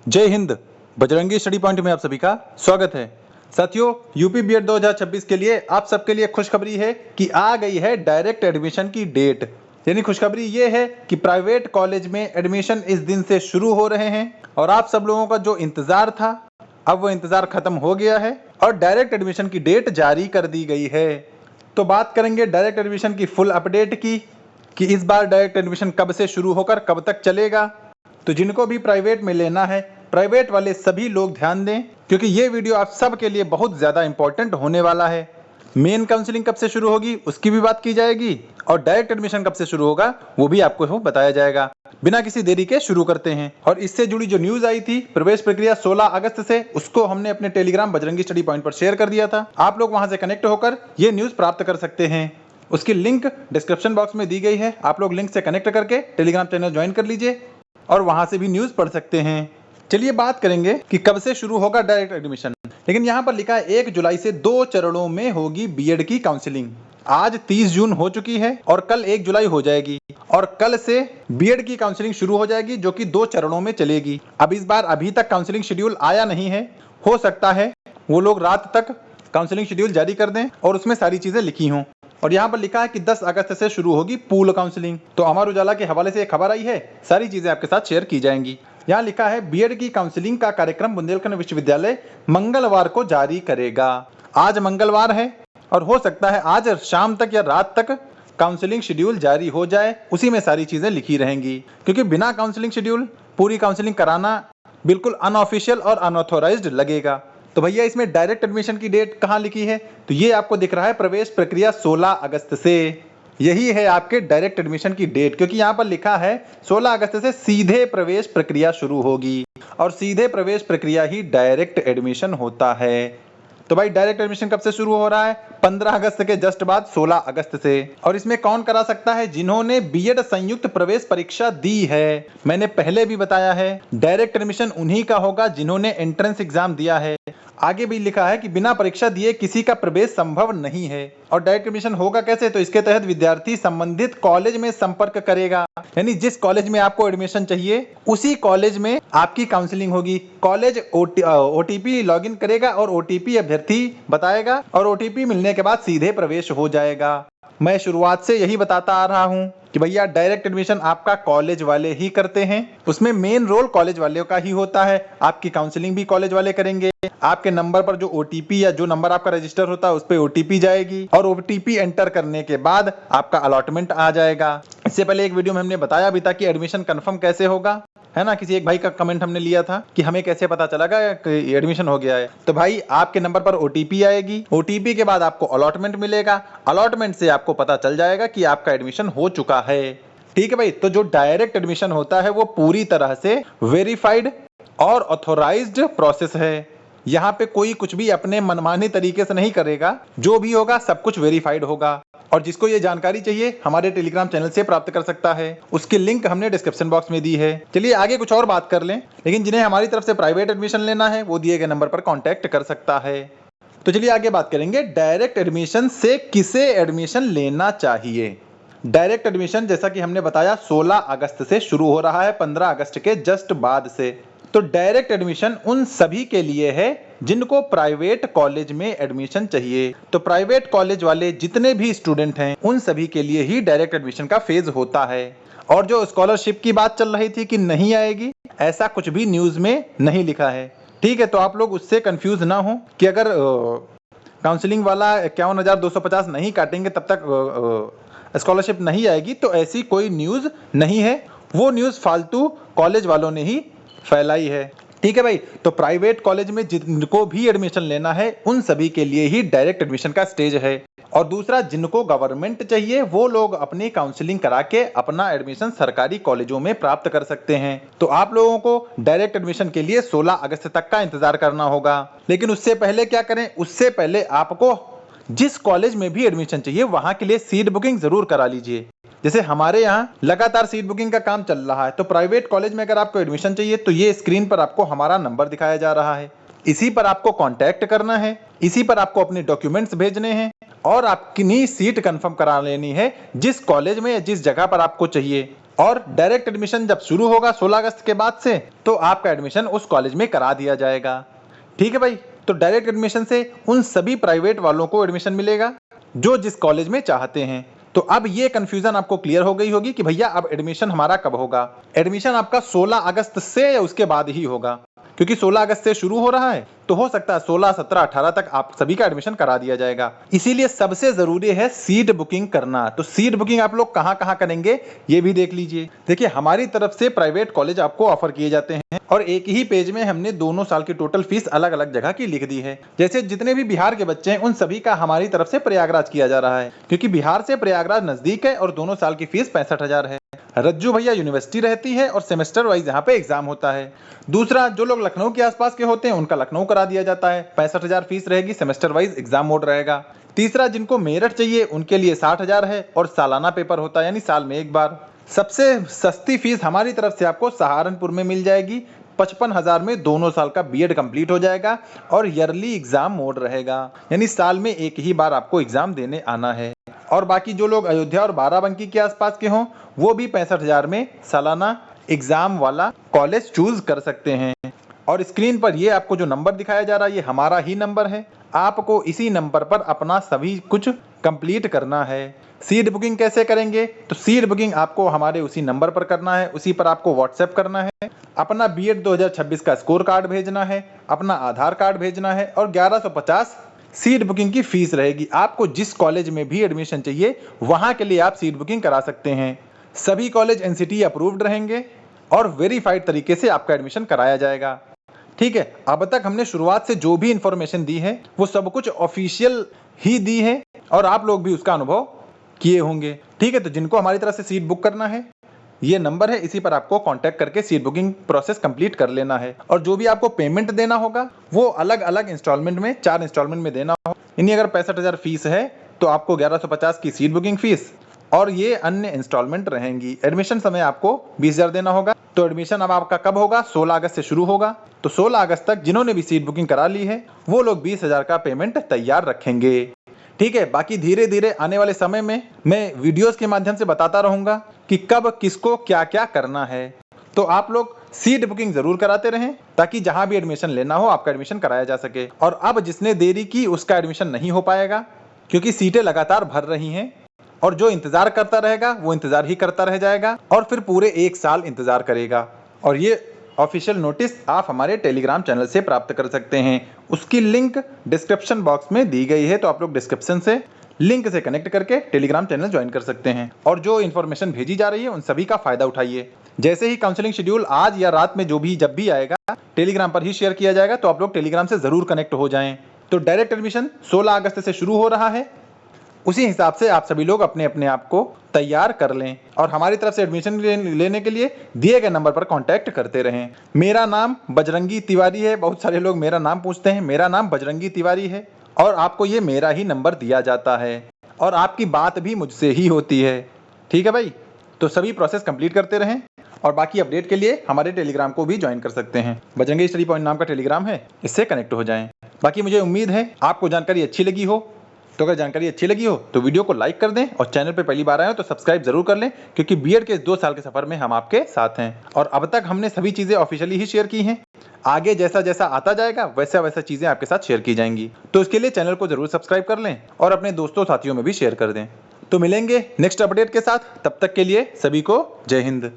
जय Hind. Bajrangi study point में आप सभी का स्वागत है। साथियों, यूपी बीएड 2026 के लिए आप सबके लिए खुशखबरी है कि आ गई है डायरेक्ट एडमिशन की डेट। यानी खुशखबरी ये है कि प्राइवेट कॉलेज में एडमिशन इस दिन से शुरू हो रहे हैं और आप सब लोगों का जो इंतजार था अब वो इंतजार खत्म हो गया है और डायरेक्ट एडमिशन की डेट जारी कर दी गई है। तो बात करेंगे डायरेक्ट एडमिशन की फुल अपडेट की कि इस बार डायरेक्ट एडमिशन कब से शुरू होकर कब तक चलेगा। तो जिनको भी प्राइवेट में लेना है, प्राइवेट वाले सभी लोग ध्यान दें क्योंकि ये वीडियो आप सब के लिए बहुत ज़्यादा इंपॉर्टेंट होने वाला है। मेन काउंसलिंग कब से शुरू होगी उसकी भी बात की जाएगी और डायरेक्ट एडमिशन कब से शुरू होगा वो भी आपको बताया जाएगा। बिना किसी देरी के शुरू करते हैं। और इससे जुड़ी जो न्यूज आई थी प्रवेश प्रक्रिया 16 अगस्त से, उसको हमने अपने टेलीग्राम बजरंगी स्टडी पॉइंट पर शेयर कर दिया था। आप लोग वहां से कनेक्ट होकर ये न्यूज प्राप्त कर सकते हैं। उसकी लिंक डिस्क्रिप्शन बॉक्स में दी गई है। आप लोग लिंक से कनेक्ट करके टेलीग्राम चैनल ज्वाइन कर लीजिए और वहां से भी न्यूज पढ़ सकते हैं। चलिए बात करेंगे कि कब से शुरू होगा डायरेक्ट एडमिशन। लेकिन यहाँ पर लिखा है 1 जुलाई से 2 चरणों में होगी बीएड की काउंसलिंग। आज 30 जून हो चुकी है और कल 1 जुलाई हो जाएगी और कल से बीएड की काउंसलिंग शुरू हो जाएगी जो कि 2 चरणों में चलेगी। अब इस बार अभी तक काउंसलिंग शेड्यूल आया नहीं है, हो सकता है वो लोग रात तक काउंसलिंग शेड्यूल जारी कर दें और उसमें सारी चीजें लिखी हों। और यहाँ पर लिखा है कि 10 अगस्त से शुरू होगी पूल काउंसलिंग। तो अमर उजाला के हवाले से एक खबर आई है, सारी चीजें आपके साथ शेयर की जाएंगी। यहाँ लिखा है बीएड की काउंसलिंग का कार्यक्रम बुंदेलखंड विश्वविद्यालय मंगलवार को जारी करेगा। आज मंगलवार है और हो सकता है आज शाम तक या रात तक काउंसलिंग शेड्यूल जारी हो जाए, उसी में सारी चीजें लिखी रहेंगी। क्योंकि बिना काउंसलिंग शेड्यूल पूरी काउंसलिंग कराना बिल्कुल अनऑफिशियल और अनऑथोराइज्ड लगेगा। तो भैया इसमें डायरेक्ट एडमिशन की डेट कहाँ लिखी है? तो ये आपको दिख रहा है प्रवेश प्रक्रिया 16 अगस्त से। यही है आपके डायरेक्ट एडमिशन की डेट, क्योंकि यहाँ पर लिखा है 16 अगस्त से सीधे प्रवेश प्रक्रिया शुरू होगी और सीधे प्रवेश प्रक्रिया ही डायरेक्ट एडमिशन होता है। तो भाई डायरेक्ट एडमिशन कब से शुरू हो रहा है? 15 अगस्त के जस्ट बाद 16 अगस्त से। और इसमें कौन करा सकता है? जिन्होंने बीएड संयुक्त प्रवेश परीक्षा दी है। मैंने पहले भी बताया है डायरेक्ट एडमिशन उन्हीं का होगा जिन्होंने एंट्रेंस एग्जाम दिया है। आगे भी लिखा है कि बिना परीक्षा दिए किसी का प्रवेश संभव नहीं है। और डायरेक्ट एडमिशन होगा कैसे? तो इसके तहत विद्यार्थी संबंधित कॉलेज में संपर्क करेगा, यानी जिस कॉलेज में आपको एडमिशन चाहिए उसी कॉलेज में आपकी काउंसलिंग होगी। कॉलेज ओटीपी लॉगिन करेगा और ओटीपी अभ्यर्थी बताएगा और ओटीपी मिलने के बाद सीधे प्रवेश हो जाएगा। मैं शुरुआत से यही बताता आ रहा हूं कि भैया डायरेक्ट एडमिशन आपका कॉलेज वाले ही करते हैं, उसमें मेन रोल कॉलेज वाले का ही होता है। आपकी काउंसलिंग भी कॉलेज वाले करेंगे। आपके नंबर पर जो ओटीपी या जो नंबर आपका रजिस्टर होता है उस पर ओटीपी जाएगी और ओटीपी एंटर करने के बाद आपका अलॉटमेंट आ जाएगा। इससे पहले एक वीडियो में हमने बताया भी था कि एडमिशन कंफर्म कैसे होगा, है ना। किसी एक भाई का कमेंट हमने लिया था कि हमें कैसे पता चला कि एडमिशन हो गया है। तो भाई आपके नंबर पर ओटीपी आएगी, ओटीपी के बाद आपको अलॉटमेंट मिलेगा, अलॉटमेंट से आपको पता चल जाएगा कि आपका एडमिशन हो चुका है। ठीक है भाई। तो जो डायरेक्ट एडमिशन होता है वो पूरी तरह से वेरीफाइड और ऑथोराइज्ड प्रोसेस है। यहाँ पे कोई कुछ भी अपने मनमाने तरीके से नहीं करेगा, जो भी होगा सब कुछ वेरीफाइड होगा। और जिसको ये जानकारी चाहिए हमारे टेलीग्राम चैनल से प्राप्त कर सकता है, उसकी लिंक हमने डिस्क्रिप्शन बॉक्स में दी है। चलिए आगे कुछ और बात कर लें, लेकिन जिन्हें हमारी तरफ से प्राइवेट एडमिशन लेना है वो दिए गए नंबर पर कॉन्टैक्ट कर सकता है। तो चलिए आगे बात करेंगे डायरेक्ट एडमिशन से किसे एडमिशन लेना चाहिए। डायरेक्ट एडमिशन जैसा कि हमने बताया 16 अगस्त से शुरू हो रहा है, 15 अगस्त के जस्ट बाद से। तो डायरेक्ट एडमिशन उन सभी के लिए है जिनको प्राइवेट कॉलेज में एडमिशन चाहिए। तो प्राइवेट कॉलेज वाले जितने भी स्टूडेंट हैं उन सभी के लिए ही डायरेक्ट एडमिशन का फेज होता है। और जो स्कॉलरशिप की बात चल रही थी कि नहीं आएगी, ऐसा कुछ भी न्यूज में नहीं लिखा है। ठीक है, तो आप लोग उससे कंफ्यूज ना हो कि अगर काउंसलिंग वाला 51,250 नहीं काटेंगे तब तक स्कॉलरशिप नहीं आएगी, तो ऐसी कोई न्यूज नहीं है। वो न्यूज फालतू कॉलेज वालों ने ही फैलाई है। ठीक है भाई। तो प्राइवेट कॉलेज में जिनको भी एडमिशन लेना है उन सभी के लिए ही डायरेक्ट एडमिशन का स्टेज है। और दूसरा, जिनको गवर्नमेंट चाहिए वो लोग अपनी काउंसलिंग करा के अपना एडमिशन सरकारी कॉलेजों में प्राप्त कर सकते हैं। तो आप लोगों को डायरेक्ट एडमिशन के लिए 16 अगस्त तक का इंतजार करना होगा। लेकिन उससे पहले क्या करें? उससे पहले आपको जिस कॉलेज में भी एडमिशन चाहिए वहां के लिए सीट बुकिंग जरूर करा लीजिए। जैसे हमारे यहाँ लगातार सीट बुकिंग का काम चल रहा है, तो प्राइवेट कॉलेज में अगर आपको एडमिशन चाहिए तो ये स्क्रीन पर आपको हमारा नंबर दिखाया जा रहा है, इसी पर आपको कांटेक्ट करना है, इसी पर आपको अपने डॉक्यूमेंट्स भेजने हैं और आपकी सीट कंफर्म करा लेनी है जिस कॉलेज में या जिस जगह पर आपको चाहिए। और डायरेक्ट एडमिशन जब शुरू होगा 16 अगस्त के बाद से, तो आपका एडमिशन उस कॉलेज में करा दिया जाएगा। ठीक है भाई, तो डायरेक्ट एडमिशन से उन सभी प्राइवेट वालों को एडमिशन मिलेगा जो जिस कॉलेज में चाहते हैं। तो अब ये कंफ्यूजन आपको क्लियर हो गई होगी कि भैया अब एडमिशन हमारा कब होगा। एडमिशन आपका 16 अगस्त से या उसके बाद ही होगा, क्योंकि 16 अगस्त से शुरू हो रहा है, तो हो सकता है 16, 17, 18 तक आप सभी का एडमिशन करा दिया जाएगा। इसीलिए सबसे जरूरी है सीट बुकिंग करना। तो सीट बुकिंग आप लोग कहां कहां करेंगे ये भी देख लीजिए। देखिए, हमारी तरफ से प्राइवेट कॉलेज आपको ऑफर किए जाते हैं और एक ही पेज में हमने दोनों साल की टोटल फीस अलग अलग जगह की लिख दी है। जैसे जितने भी बिहार के बच्चे हैं उन सभी का हमारी तरफ से प्रयागराज किया जा रहा है, क्योंकि बिहार से प्रयागराज नजदीक है और दोनों साल की फीस 65,000 है। रज्जू भैया यूनिवर्सिटी रहती है और सेमेस्टर वाइज यहाँ पे एग्जाम होता है। दूसरा, जो लोग लखनऊ के आसपास के होते हैं उनका लखनऊ करा दिया जाता है, 65,000 फीस रहेगी, सेमेस्टर वाइज एग्जाम मोड रहेगा। तीसरा, जिनको मेरठ चाहिए उनके लिए 60,000 है और सालाना पेपर होता है, यानी साल में एक बार। सबसे सस्ती फीस हमारी तरफ से आपको सहारनपुर में मिल जाएगी, 55,000 में दोनों साल का बीएड कंप्लीट हो जाएगा और ईयरली एग्जाम मोड रहेगा, यानी साल में एक ही बार आपको एग्जाम देने आना है। और बाकी जो लोग अयोध्या और बाराबंकी के आसपास के हों वो भी 65,000 में सालाना एग्जाम वाला कॉलेज चूज कर सकते हैं। और स्क्रीन पर ये आपको जो नंबर दिखाया जा रहा है ये हमारा ही नंबर है। आपको इसी नंबर पर अपना सभी कुछ कंप्लीट करना है। सीट बुकिंग कैसे करेंगे? तो सीट बुकिंग आपको हमारे उसी नंबर पर करना है, उसी पर आपको व्हाट्सएप करना है, अपना बीएड 2026 का स्कोर कार्ड भेजना है, अपना आधार कार्ड भेजना है और 1150 सीट बुकिंग की फीस रहेगी। आपको जिस कॉलेज में भी एडमिशन चाहिए वहां के लिए आप सीट बुकिंग करा सकते हैं। सभी कॉलेज एनसीटी अप्रूव्ड रहेंगे और वेरीफाइड तरीके से आपका एडमिशन कराया जाएगा। ठीक है, अब तक हमने शुरुआत से जो भी इंफॉर्मेशन दी है वो सब कुछ ऑफिशियल ही दी है और आप लोग भी उसका अनुभव किए होंगे। ठीक है, तो जिनको हमारी तरफ से सीट बुक करना है ये नंबर है, इसी पर आपको कांटेक्ट करके सीट बुकिंग प्रोसेस कंप्लीट कर लेना है। और जो भी आपको पेमेंट देना होगा वो अलग अलग इंस्टॉलमेंट में 4 इंस्टॉलमेंट में देना होगा। यानी अगर 65,000 फीस है तो आपको 1150 की सीट बुकिंग फीस और ये अन्य इंस्टॉलमेंट रहेंगी। एडमिशन समय आपको 20,000 देना होगा। तो एडमिशन अब आपका कब होगा? 16 अगस्त से शुरू होगा। तो 16 अगस्त तक जिन्होंने भी सीट बुकिंग करा ली है वो लोग 20,000 का पेमेंट तैयार रखेंगे। ठीक है, बाकी धीरे धीरे आने वाले समय में मैं वीडियोस के माध्यम से बताता रहूंगा कि कब किसको क्या क्या करना है। तो आप लोग सीट बुकिंग जरूर कराते रहें ताकि जहां भी एडमिशन लेना हो आपका एडमिशन कराया जा सके। और अब जिसने देरी की उसका एडमिशन नहीं हो पाएगा, क्योंकि सीटें लगातार भर रही हैं और जो इंतजार करता रहेगा वो इंतजार ही करता रह जाएगा और फिर पूरे 1 साल इंतजार करेगा। और ये ऑफिशियल नोटिस आप हमारे टेलीग्राम चैनल से प्राप्त कर सकते हैं। उसकी लिंक डिस्क्रिप्शन बॉक्स में दी गई है, तो आप लोग डिस्क्रिप्शन से लिंक से कनेक्ट करके टेलीग्राम चैनल ज्वाइन कर सकते हैं और जो इन्फॉर्मेशन भेजी जा रही है उन सभी का फायदा उठाइए। जैसे ही काउंसलिंग शेड्यूल आज या रात में जब भी आएगा टेलीग्राम पर ही शेयर किया जाएगा, तो आप लोग टेलीग्राम से जरूर कनेक्ट हो जाएं। तो डायरेक्ट एडमिशन 16 अगस्त से शुरू हो रहा है, उसी हिसाब से आप सभी लोग अपने अपने आप को तैयार कर लें और हमारी तरफ से एडमिशन लेने के लिए दिए गए नंबर पर कांटेक्ट करते रहें। मेरा नाम बजरंगी तिवारी है। बहुत सारे लोग मेरा नाम पूछते हैं। मेरा नाम बजरंगी तिवारी है और आपको ये मेरा ही नंबर दिया जाता है और आपकी बात भी मुझसे ही होती है। ठीक है भाई, तो सभी प्रोसेस कंप्लीट करते रहें और बाकी अपडेट के लिए हमारे टेलीग्राम को भी ज्वाइन कर सकते हैं। बजरंगी स्टडी पॉइंट नाम का टेलीग्राम है, इससे कनेक्ट हो जाएं। बाकी मुझे उम्मीद है आपको जानकारी अच्छी लगी हो। तो अगर जानकारी अच्छी लगी हो तो वीडियो को लाइक कर दें और चैनल पे पहली बार आए हो तो सब्सक्राइब जरूर कर लें, क्योंकि बीएड के इस 2 साल के सफर में हम आपके साथ हैं और अब तक हमने सभी चीजें ऑफिशियली ही शेयर की हैं। आगे जैसा जैसा आता जाएगा वैसा वैसा चीजें आपके साथ शेयर की जाएंगी। तो इसके लिए चैनल को जरूर सब्सक्राइब कर लें और अपने दोस्तों साथियों में भी शेयर कर दें। तो मिलेंगे नेक्स्ट अपडेट के साथ, तब तक के लिए सभी को जय हिंद।